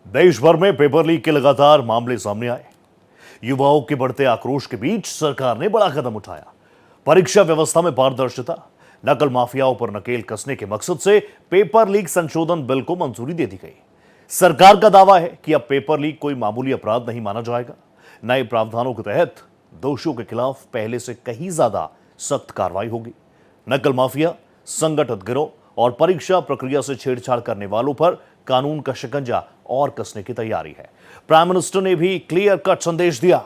देश भर में पेपर लीक के लगातार मामले सामने आए। युवाओं के बढ़ते आक्रोश के बीच सरकार ने बड़ा कदम उठाया। परीक्षा व्यवस्था में पारदर्शिता, नकल माफियाओं पर नकेल कसने के मकसद से पेपर लीक संशोधन बिल को मंजूरी दे दी गई। सरकार का दावा है कि अब पेपर लीक कोई मामूली अपराध नहीं माना जाएगा। नए प्रावधानों के तहत दोषियों के खिलाफ पहले से कहीं ज्यादा सख्त कार्रवाई होगी। नकल माफिया, संगठित गिरोह और परीक्षा प्रक्रिया से छेड़छाड़ करने वालों पर कानून का शिकंजा और कसने की तैयारी है। प्राइम मिनिस्टर ने भी क्लियर कट संदेश दिया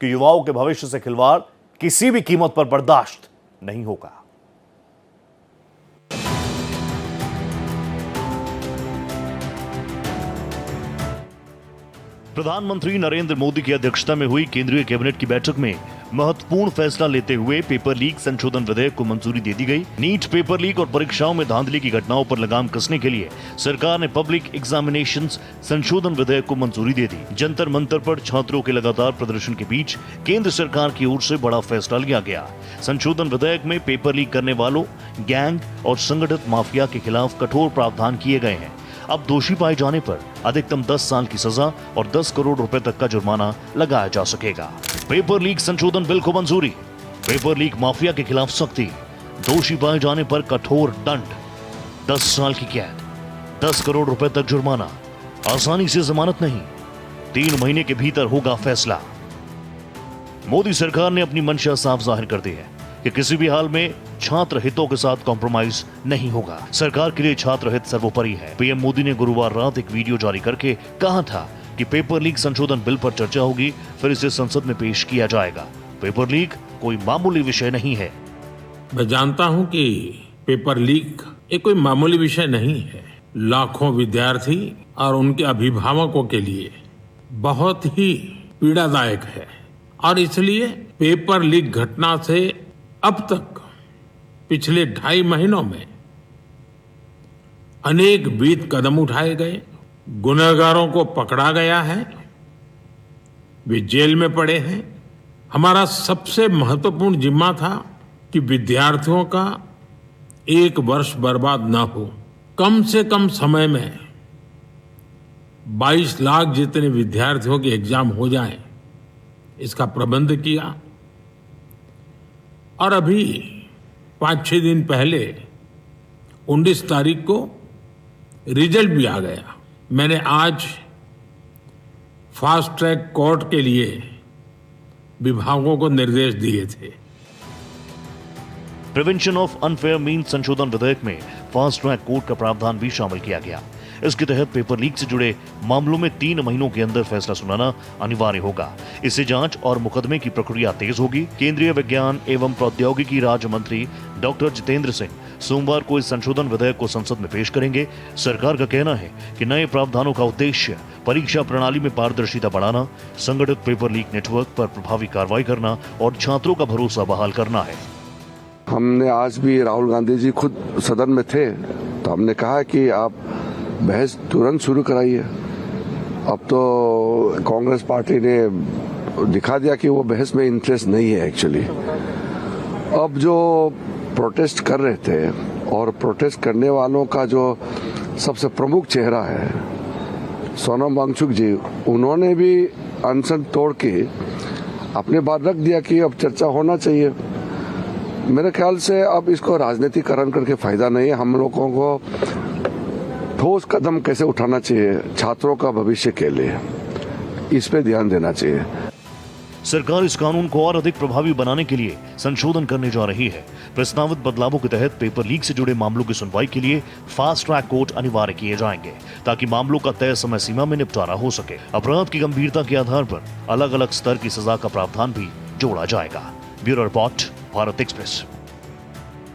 कि युवाओं के भविष्य से खिलवाड़ किसी भी कीमत पर बर्दाश्त नहीं होगा। प्रधानमंत्री नरेंद्र मोदी की अध्यक्षता में हुई केंद्रीय कैबिनेट की बैठक में महत्वपूर्ण फैसला लेते हुए पेपर लीक संशोधन विधेयक को मंजूरी दे दी गई। नीट पेपर लीक और परीक्षाओं में धांधली की घटनाओं पर लगाम कसने के लिए सरकार ने पब्लिक एग्जामिनेशंस संशोधन विधेयक को मंजूरी दे दी। जंतर मंतर पर छात्रों के लगातार प्रदर्शन के बीच केंद्र सरकार की ओर से बड़ा फैसला लिया गया। संशोधन विधेयक में पेपर लीक करने वालों, गैंग और संगठित माफिया के खिलाफ कठोर प्रावधान किए गए हैं। अब दोषी पाए जाने पर अधिकतम 10 साल की सजा और 10 करोड़ रुपए तक का जुर्माना लगाया जा सकेगा। पेपर लीक संशोधन बिल को मंजूरी, पेपर लीक माफिया के खिलाफ सख्ती, दोषी पाए जाने पर कठोर दंड, 10 साल की कैद, 10 करोड़ रुपए तक जुर्माना, आसानी से जमानत नहीं, 3 महीने के भीतर होगा फैसला। मोदी सरकार ने अपनी मंशा साफ जाहिर कर दी है कि किसी भी हाल में छात्र हितों के साथ कॉम्प्रोमाइज नहीं होगा। सरकार के लिए छात्र हित सर्वोपरि है। पीएम मोदी ने गुरुवार रात एक वीडियो जारी करके कहा था कि पेपर लीक संशोधन बिल पर चर्चा होगी, फिर इसे संसद में पेश किया जाएगा। पेपर लीक कोई मामूली विषय नहीं है। मैं जानता हूं कि पेपर लीक एक कोई मामूली विषय नहीं है। लाखों विद्यार्थी और उनके अभिभावकों के लिए बहुत ही पीड़ादायक है और इसलिए पेपर लीक घटना से अब तक पिछले 2.5 महीनों में अनेक विध कदम उठाए गए, गुनहगारों को पकड़ा गया है, वे जेल में पड़े हैं। हमारा सबसे महत्वपूर्ण जिम्मा था कि विद्यार्थियों का 1 वर्ष बर्बाद न हो। कम से कम समय में 22 लाख जितने विद्यार्थियों के एग्जाम हो जाएं, इसका प्रबंध किया। और अभी 5-6 दिन पहले 19 तारीख को रिजल्ट भी आ गया। मैंने आज फास्ट ट्रैक कोर्ट के लिए विभागों को निर्देश दिए थे। प्रिवेंशन ऑफ अनफेयर मीन्स संशोधन विधेयक में फास्ट ट्रैक कोर्ट का प्रावधान भी शामिल किया गया। इसके तहत पेपर लीक से जुड़े मामलों में 3 महीनों के अंदर फैसला सुनाना अनिवार्य होगा। इससे जांच और मुकदमे की प्रक्रिया तेज होगी। केंद्रीय विज्ञान एवं प्रौद्योगिकी राज्य मंत्री डॉक्टर जितेंद्र सिंह सोमवार को इस संशोधन विधेयक को संसद में पेश करेंगे। सरकार का कहना है कि नए प्रावधानों का उद्देश्य परीक्षा प्रणाली में पारदर्शिता बढ़ाना, संगठित पेपर लीक नेटवर्क पर प्रभावी कार्रवाई करना और छात्रों का भरोसा बहाल करना है। हमने आज भी राहुल गांधी जी खुद सदन में थे तो हमने कहा कि आप बहस तुरंत शुरू कराइए। अब तो कांग्रेस पार्टी ने दिखा दिया कि वो बहस में इंटरेस्ट नहीं है एक्चुअली। अब जो प्रोटेस्ट कर रहे थे और प्रोटेस्ट करने वालों का जो सबसे प्रमुख चेहरा है सोनम वांगचुक जी, उन्होंने भी अनशन तोड़ के अपने बात रख दिया कि अब चर्चा होना चाहिए। मेरे ख्याल से अब इसको राजनीतिकरण करके फायदा नहीं है। हम लोगों को ठोस कदम कैसे उठाना चाहिए छात्रों का भविष्य के लिए, इस पे ध्यान देना चाहिए। सरकार इस कानून को और अधिक प्रभावी बनाने के लिए संशोधन करने जा रही है। प्रस्तावित बदलावों के तहत पेपर लीक से जुड़े मामलों की सुनवाई के लिए फास्ट ट्रैक कोर्ट अनिवार्य किए जाएंगे ताकि मामलों का तय समय सीमा में निपटारा हो सके। अपराध की गंभीरता के आधार पर अलग अलग स्तर की सजा का प्रावधान भी जोड़ा जाएगा। Bureau report, Bharat express.